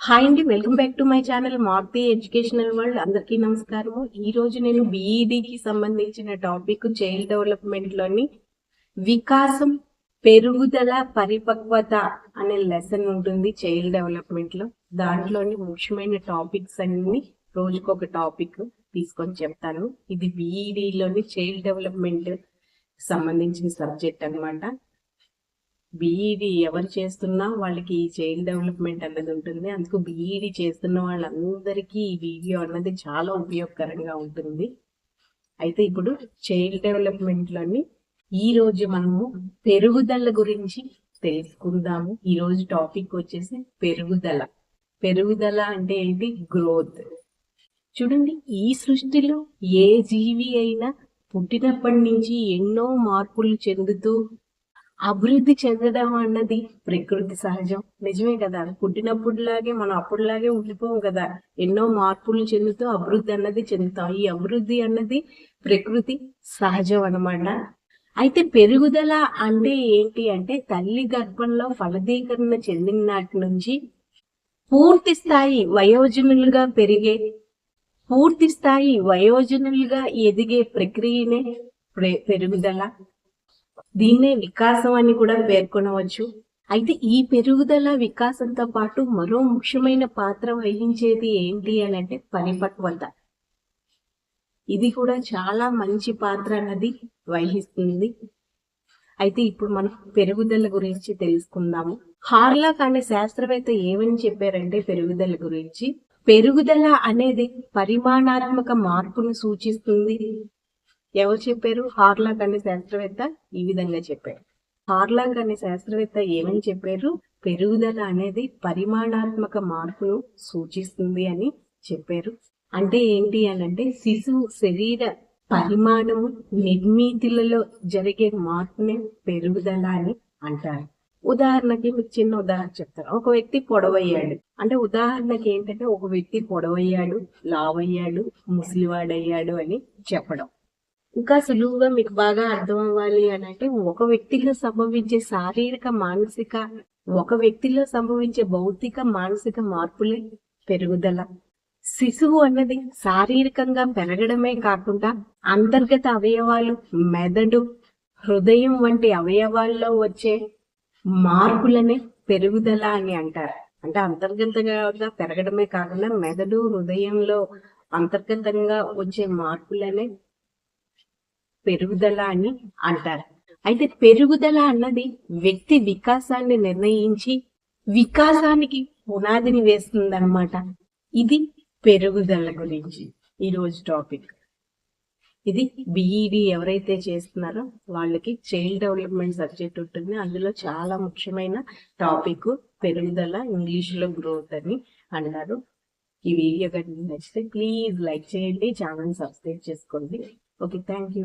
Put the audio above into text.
Hi అండి, welcome back to my channel Maruti educational world. అందరికీ నమస్కారము. ఈ రోజు నేను బీఈడికి సంబంధించిన టాపిక్ చైల్డ్ డెవలప్మెంట్ లోని వికాసం, పెరుగుదల, పరిపక్వత అనే లెసన్ ఉంటుంది చైల్డ్ డెవలప్మెంట్ లో. దాంట్లోని ముఖ్యమైన టాపిక్స్ అన్ని రోజుకొక టాపిక్ తీసుకొని చెప్తాను. ఇది బీఈడిలోని చైల్డ్ డెవలప్మెంట్ సంబంధించిన సబ్జెక్ట్ అన్నమాట. బీఈడి ఎవరు చేస్తున్నా వాళ్ళకి ఈ చైల్డ్ డెవలప్మెంట్ అన్నది ఉంటుంది. అందుకు బీఈడి చేస్తున్న వాళ్ళందరికీ ఈ వీడియో అన్నది చాలా ఉపయోగకరంగా ఉంటుంది. అయితే ఇప్పుడు చైల్డ్ డెవలప్మెంట్ లోని ఈ రోజు మనము పెరుగుదల గురించి తెలుసుకుందాము. ఈ రోజు టాపిక్ వచ్చేసి పెరుగుదల. పెరుగుదల అంటే ఏంటి? గ్రోత్. చూడండి, ఈ సృష్టిలో ఏ జీవి అయినా పుట్టినప్పటి నుంచి ఎన్నో మార్పులు చెందుతూ అభివృద్ధి చెందడం అన్నది ప్రకృతి సహజం. నిజమే కదా? పుట్టినప్పుడులాగే మనం అప్పుడులాగే ఉండిపోము కదా. ఎన్నో మార్పులు చెందుతూ అభివృద్ధి అన్నది చెందుతాం. ఈ అభివృద్ధి అన్నది ప్రకృతి సహజం అన్నమాట. అయితే పెరుగుదల అంటే ఏంటి అంటే, తల్లి గర్భంలో ఫలదీకరణ చెందిన నాటి నుంచి పూర్తి స్థాయి వయోజనులుగా ఎదిగే ప్రక్రియనే పెరుగుదల. దీన్నే వికాసం అని కూడా పేర్కొనవచ్చు. అయితే ఈ పెరుగుదల వికాసంతో పాటు మరో ముఖ్యమైన పాత్ర వహించేది ఏంటి అని అంటే పరిపక్వత. ఇది కూడా చాలా మంచి పాత్ర అన్నది వహిస్తుంది. అయితే ఇప్పుడు మనం పెరుగుదల గురించి తెలుసుకుందాము. హార్లాక్ అనే శాస్త్రవేత్త ఏమని చెప్పారంటే పెరుగుదల గురించి, పెరుగుదల అనేది పరిమాణాత్మక మార్పును సూచిస్తుంది. ఎవరు చెప్పారు? హార్లాక్ అనే శాస్త్రవేత్త ఈ విధంగా చెప్పారు. హార్లాక్ అనే శాస్త్రవేత్త ఏమని చెప్పారు? పెరుగుదల అనేది పరిమాణాత్మక మార్పును సూచిస్తుంది అని చెప్పారు. అంటే ఏంటి అని అంటే, శిశువు శరీర పరిమాణము, నిర్మితులలో జరిగే మార్పునే పెరుగుదల అని అంటారు. ఉదాహరణకి మీకు చిన్న ఉదాహరణ చెప్తారు. ఒక వ్యక్తి పొడవయ్యాడు అంటే, ఉదాహరణకి ఏంటంటే ఒక వ్యక్తి పొడవయ్యాడు, లావయ్యాడు, ముసలివాడయ్యాడు అని చెప్పడం. ఇంకా సులువుగా మీకు బాగా అర్థం అవ్వాలి అని అంటే, ఒక వ్యక్తిలో సంభవించే శారీరక, మానసిక, ఒక వ్యక్తిలో సంభవించే భౌతిక, మానసిక మార్పులే పెరుగుదల. శిశువు అన్నది శారీరకంగా పెరగడమే కాకుండా అంతర్గత అవయవాలు, మెదడు, హృదయం వంటి అవయవాల్లో వచ్చే మార్పులనే పెరుగుదల అని అంటారు. అంటే అంతర్గతంగా పెరగడమే కాకుండా మెదడు, హృదయంలో అంతర్గతంగా వచ్చే మార్పులనే పెరుగుదల అని అంటారు. అయితే పెరుగుదల అన్నది వ్యక్తి వికాసాన్ని నిర్ణయించి వికాసానికి పునాదిని వేస్తుందన్నమాట. ఇది పెరుగుదల గురించి ఈరోజు టాపిక్. ఇది బీఈడి ఎవరైతే చేస్తున్నారో వాళ్ళకి చైల్డ్ డెవలప్మెంట్ సబ్జెక్ట్ ఉంటుంది. అందులో చాలా ముఖ్యమైన టాపిక్ పెరుగుదల, ఇంగ్లీష్లో గ్రోత్ అని అంటారు. ఈ వీడియో కనుక నచ్చితే ప్లీజ్ లైక్ చేయండి, ఛానల్ సబ్స్క్రైబ్ చేసుకోండి. Okay, thank you.